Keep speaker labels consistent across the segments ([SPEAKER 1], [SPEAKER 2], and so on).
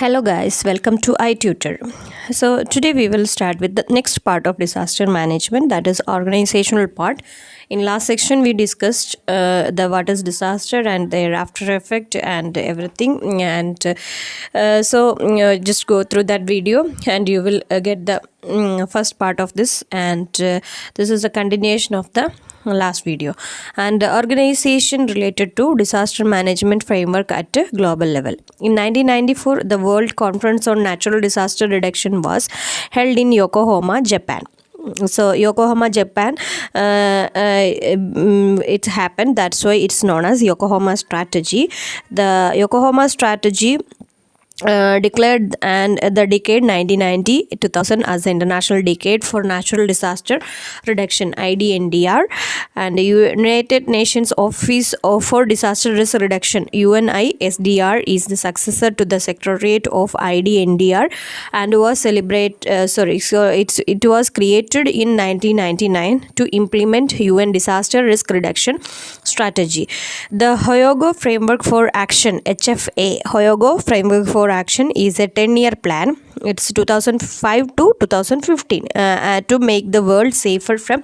[SPEAKER 1] Hello guys, welcome to iTutor. So today we will start with the next part of disaster management, that is organizational part. In last section we discussed the what is disaster and their after effect and everything, and just go through that video and you will get the first part of this, and this is a continuation of the last video, and organization related to disaster management framework at a global level. In 1994, the World Conference on Natural Disaster Reduction was held in Yokohama, Japan. So Yokohama, Japan, it happened. That's why it's known as Yokohama Strategy. The Yokohama Strategy declared and the decade 1990-2000 as the International Decade for Natural Disaster Reduction, IDNDR, and the United Nations Office for Disaster Risk Reduction, UNISDR, is the successor to the Secretariat of IDNDR and was it was created in 1999 to implement UN Disaster Risk Reduction Strategy. The Hyogo Framework for Action, HFA, Hyogo Framework for Action, is a 10-year plan. It's 2005 to 2015 to make the world safer from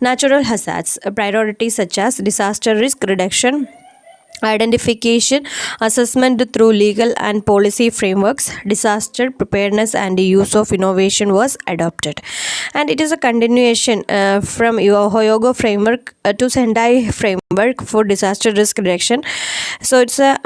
[SPEAKER 1] natural hazards. Priorities such as disaster risk reduction, identification, assessment through legal and policy frameworks, disaster preparedness, and the use of innovation was adopted. And it is a continuation from your Hyogo framework to Sendai framework for disaster risk reduction. So it's a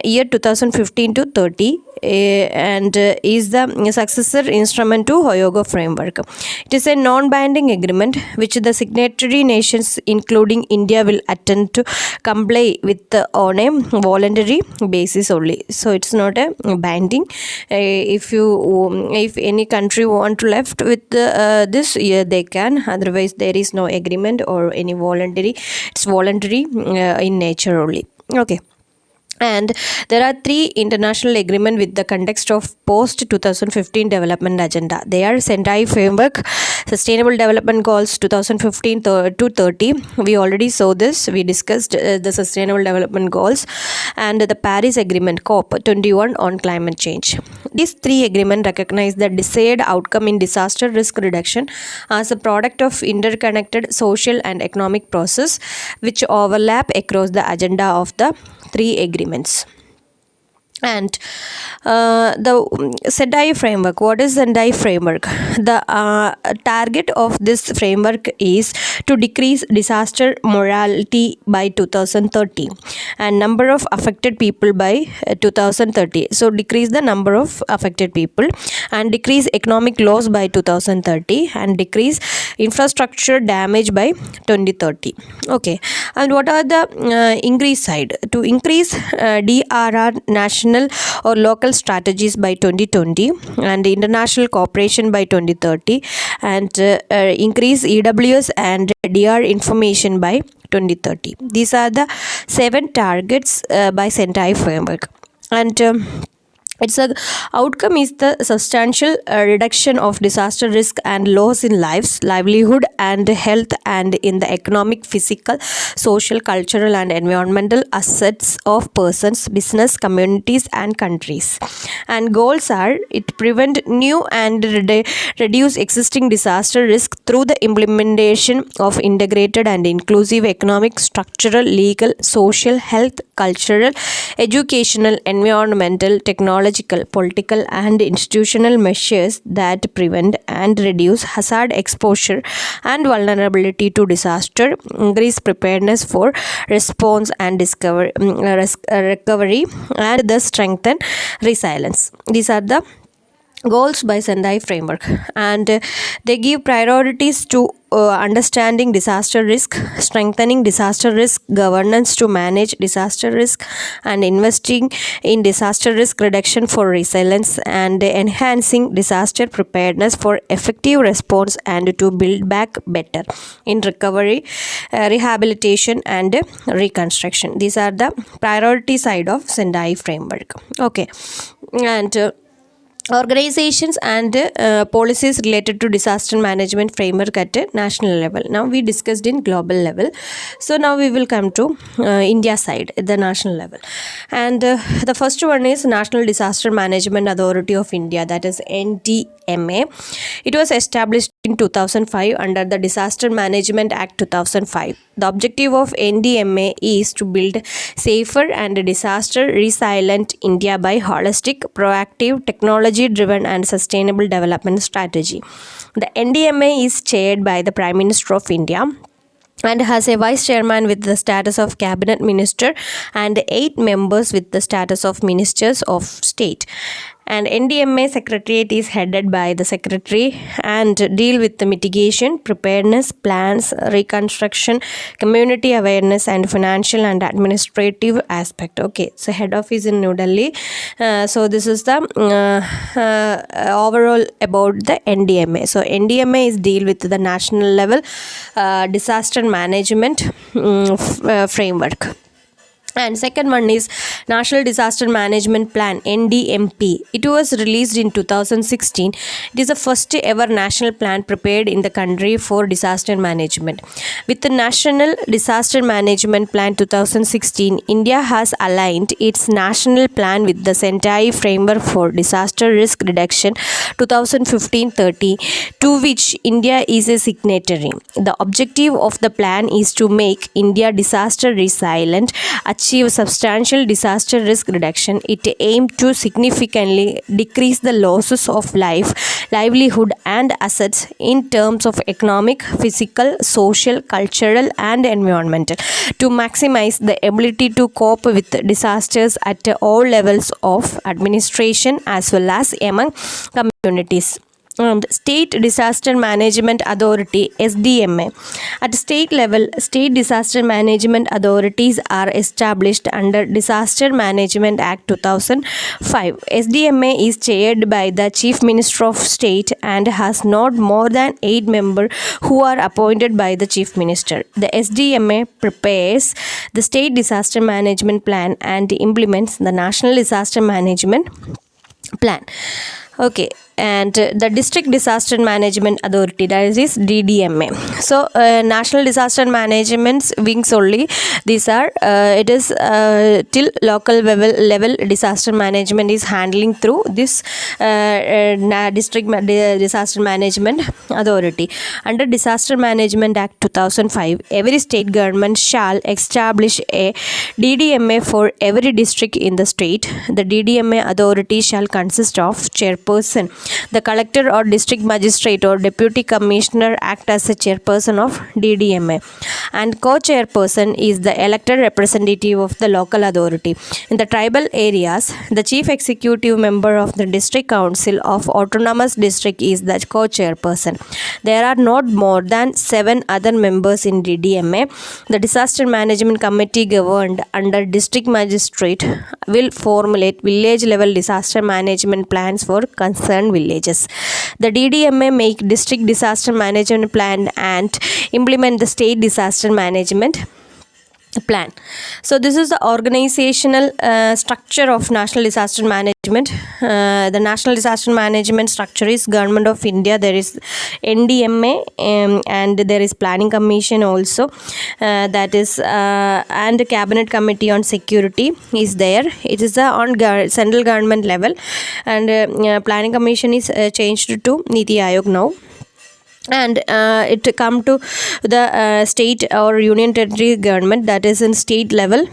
[SPEAKER 1] year 2015 to 30. And is the successor instrument to Hyogo framework. It is a non-binding agreement which the signatory nations including India will attempt to comply with on a voluntary basis only. So it's not a binding. If any country want to left with this, they can. Otherwise there is no agreement or any voluntary. It's voluntary in nature only. Okay. And there are 3 international agreements with the context of post-2015 development agenda. They are Sendai Framework, Sustainable Development Goals 2015 to 30. We already saw this. We discussed the Sustainable Development Goals, and the Paris Agreement, COP21, on climate change. These 3 agreements recognize the desired outcome in disaster risk reduction as a product of interconnected social and economic process which overlap across the agenda of the 3 agreements. And the Sendai framework. What is Sendai framework? The target of this framework is to decrease disaster mortality by 2030 and number of affected people by 2030. So decrease the number of affected people and decrease economic loss by 2030 and decrease infrastructure damage by 2030. Okay. And what are the increase side? To increase DRR, national or local strategies, by 2020 and international cooperation by 2030, and increase EWS and DR information by 2030. These are the 7 targets by Sendai framework. And its outcome is the substantial reduction of disaster risk and loss in lives, livelihood, and health, and in the economic, physical, social, cultural, and environmental assets of persons, business, communities, and countries. And goals are: it prevent new and reduce existing disaster risk through the implementation of integrated and inclusive economic, structural, legal, social, health, cultural, educational, environmental, technological, political, and institutional measures that prevent and reduce hazard exposure and vulnerability to disaster, increase preparedness for response and recovery, and thus strengthen resilience. These are the goals by Sendai framework, and they give priorities to understanding disaster risk, strengthening disaster risk governance to manage disaster risk, and investing in disaster risk reduction for resilience, and enhancing disaster preparedness for effective response and to build back better in recovery, rehabilitation, and reconstruction. These are the priority side of Sendai framework. Okay. And organizations and policies related to disaster management framework at a national level. Now we discussed in global level, so now we will come to India side, the national level. And the first one is National Disaster Management Authority of India, that is NDMA. It was established in 2005 under the Disaster Management Act 2005. The objective of NDMA is to build safer and disaster resilient India by holistic, proactive, technology driven and sustainable development strategy. The NDMA is chaired by the Prime Minister of India and has a vice chairman with the status of cabinet minister and 8 members with the status of ministers of state. And NDMA secretariat is headed by the secretary and deal with the mitigation, preparedness, plans, reconstruction, community awareness and financial and administrative aspect. Okay, so head office in New Delhi. So this is the overall about the NDMA. So NDMA is deal with the national level disaster management framework. And second one is National Disaster Management Plan, NDMP. It was released in 2016. It is the first ever national plan prepared in the country for disaster management. With the National Disaster Management Plan 2016, India has aligned its national plan with the Sendai Framework for Disaster Risk Reduction 2015-30, to which India is a signatory. The objective of the plan is to make India disaster resilient, achieve substantial disaster risk reduction. It aimed to significantly decrease the losses of life, livelihood and assets in terms of economic, physical, social, cultural and environmental, to maximize the ability to cope with disasters at all levels of administration as well as among communities. And State Disaster Management Authority, SDMA. At state level, state disaster management authorities are established under Disaster Management Act 2005. SDMA is chaired by the Chief Minister of State and has not more than 8 members who are appointed by the Chief Minister. The SDMA prepares the State Disaster Management Plan and implements the National Disaster Management Plan. Okay, and the District Disaster Management Authority, that is DDMA. So National Disaster Management wings only, these are it is till local level disaster management is handling through this District Disaster Management Authority. Under Disaster Management Act 2005, every state government shall establish a DDMA for every district in the state. The DDMA authority shall consist of chairperson. The collector or district magistrate or deputy commissioner act as a chairperson of DDMA, and co-chairperson is the elected representative of the local authority. In the tribal areas, the chief executive member of the district council of autonomous district is the co-chairperson. There are not more than 7 other members in DDMA. The disaster management committee governed under district magistrate will formulate village level disaster management plans for concerned villages. The DDMA make district disaster management plan and implement the state disaster management plan. So this is the organizational structure of National Disaster Management. The National Disaster Management structure is Government of India, there is NDMA, and there is Planning Commission also, that is and Cabinet Committee on Security is there. It is on central government level, and Planning Commission is changed to Niti Aayog now. And it come to the state or union territory government, that is in state level.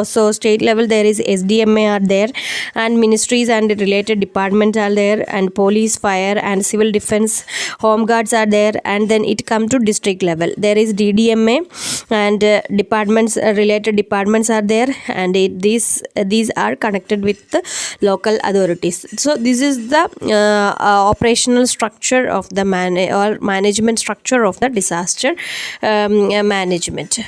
[SPEAKER 1] So state level there is SDMA are there, and ministries and related departments are there, and police, fire and civil defense, home guards are there. And then it come to district level, there is DDMA, and departments, related departments are there, and these are connected with the local authorities. So this is the operational structure of the management management structure of the disaster management.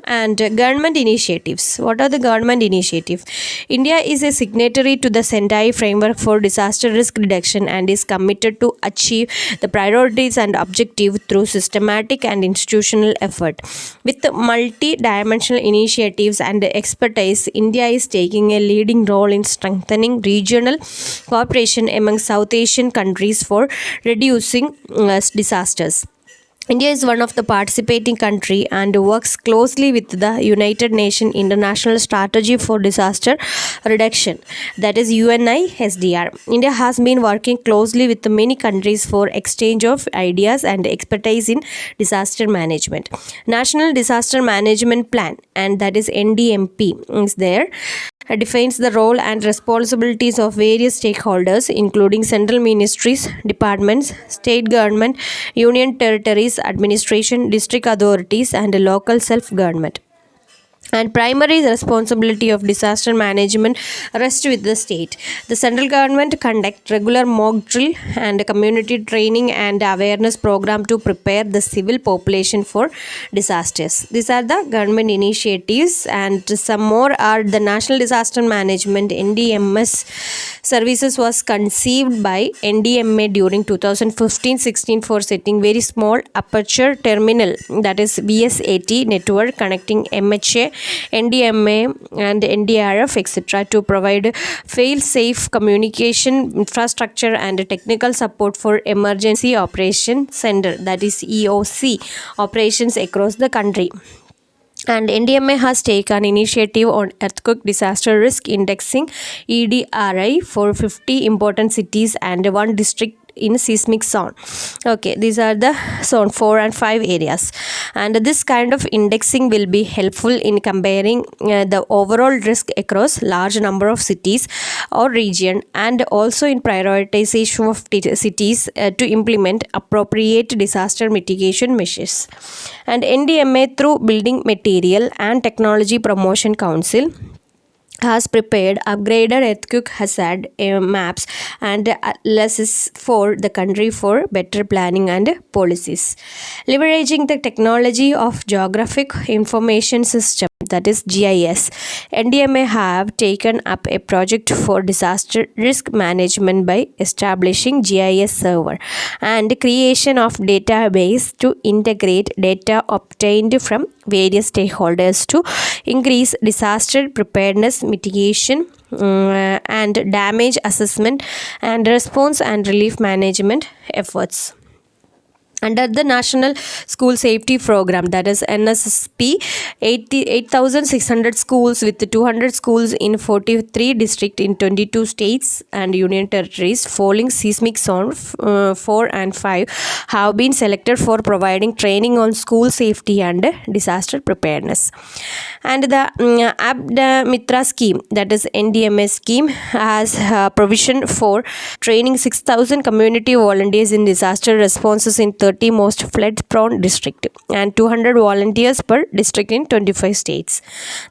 [SPEAKER 1] And government initiatives. What are the government initiatives? India is a signatory to the Sendai framework for disaster risk reduction and is committed to achieve the priorities and objective through systematic and institutional effort. With multi-dimensional initiatives and expertise, India is taking a leading role in strengthening regional cooperation among South Asian countries for reducing disasters. India is one of the participating country and works closely with the United Nations International Strategy for Disaster Reduction, that is UNISDR. India has been working closely with many countries for exchange of ideas and expertise in disaster management. National Disaster Management Plan, and that is NDMP, is there. Defines the role and responsibilities of various stakeholders, including central ministries, departments, state government, union territories, administration, district authorities, and local self-government. And primary responsibility of disaster management rests with the state. The central government conduct regular mock drill and community training and awareness program to prepare the civil population for disasters. These are the government initiatives, and some more are the National Disaster Management NDMS services was conceived by NDMA during 2015-16 for setting very small aperture terminal, that is VSAT network connecting MHA, NDMA and NDRF etc. to provide fail-safe communication infrastructure and technical support for emergency operation center, that is EOC operations across the country. And NDMA has taken initiative on earthquake disaster risk indexing EDRI for 50 important cities and one district in seismic zone. Okay, these are the zone 4 and 5 areas, and this kind of indexing will be helpful in comparing the overall risk across large number of cities or region, and also in prioritization of cities to implement appropriate disaster mitigation measures. And NDMA through Building Material and Technology Promotion Council has prepared upgraded earthquake hazard maps and analysis for the country for better planning and policies. Leveraging the technology of Geographic Information System, that is GIS, NDMA have taken up a project for disaster risk management by establishing GIS server and creation of database to integrate data obtained from various stakeholders to increase disaster preparedness, mitigation, and damage assessment and response and relief management efforts. Under the National School Safety Program, that is NSSP, 8,600 schools with 200 schools in 43 districts in 22 states and union territories falling seismic zone 4 and 5 have been selected for providing training on school safety and disaster preparedness. And the Abda Mitra scheme, that is NDMA scheme, has provision for training 6,000 community volunteers in disaster responses in 30 most flood-prone districts and 200 volunteers per district in 25 states.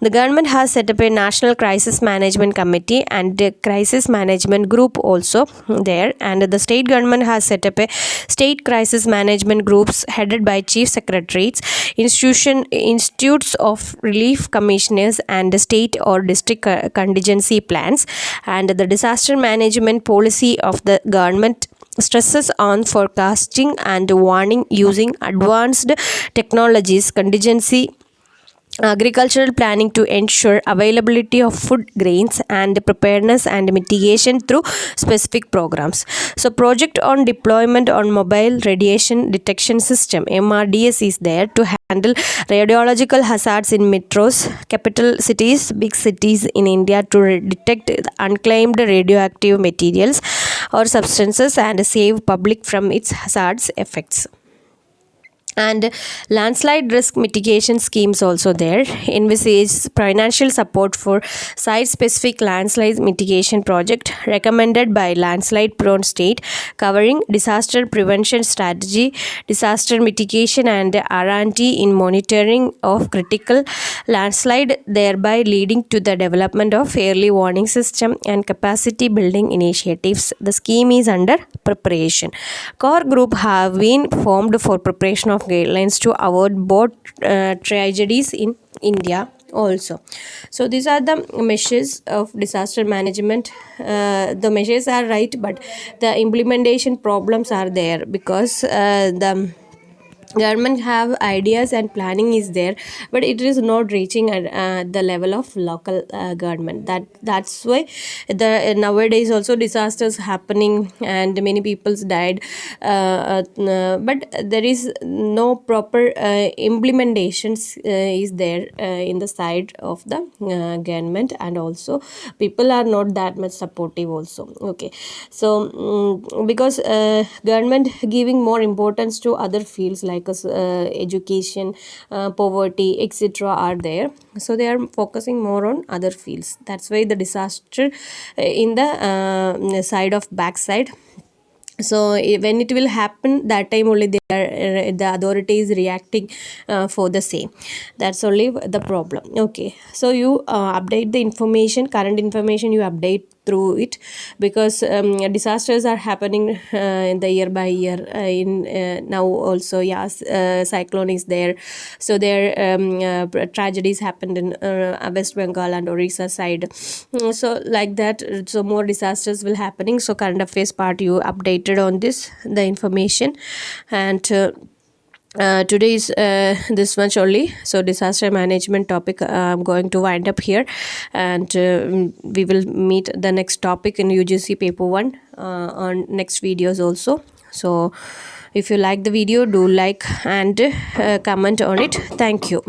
[SPEAKER 1] The government has set up a National Crisis Management Committee and a Crisis Management Group also there, and the state government has set up a State Crisis Management Groups headed by Chief Secretaries, Institutes of Relief Commissioners and state or district contingency plans. And the disaster management policy of the government stresses on forecasting and warning using advanced technologies, contingency agricultural planning to ensure availability of food grains, and preparedness and mitigation through specific programs. So project on deployment on mobile radiation detection system MRDS is there to handle radiological hazards in metros, capital cities, big cities in India to detect unclaimed radioactive materials or substances and save public from its hazards effects. And landslide risk mitigation schemes also there. Envisage financial support for site specific landslide mitigation project recommended by landslide prone state, covering disaster prevention strategy, disaster mitigation and R&D in monitoring of critical landslide, thereby leading to the development of early warning system and capacity building initiatives. The scheme is under preparation. Core group have been formed for preparation of guidelines to avoid both tragedies in India also. So these are the measures of disaster management. The measures are right, but the implementation problems are there because the government have ideas and planning is there, but it is not reaching at the level of local government. That's why the nowadays also disasters happening and many people's died, but there is no proper implementations is there in the side of the government, and also people are not that much supportive also. Okay, so because government giving more importance to other fields like education, poverty, etc. are there, so they are focusing more on other fields. That's why the disaster in the side of backside. So when it will happen, that time only the authority is reacting for the same. That's only the problem. Okay, so you update the information, current information you update through it, because disasters are happening in the year by year. In now also, yes, cyclone is there, so there tragedies happened in West Bengal and Orissa side. So like that, so more disasters will happening. So current affairs part you updated on this the information. And today is this much only. So disaster management topic I'm going to wind up here, and we will meet the next topic in UGC paper 1 on next videos also. So if you like the video, do like and comment on it. Thank you.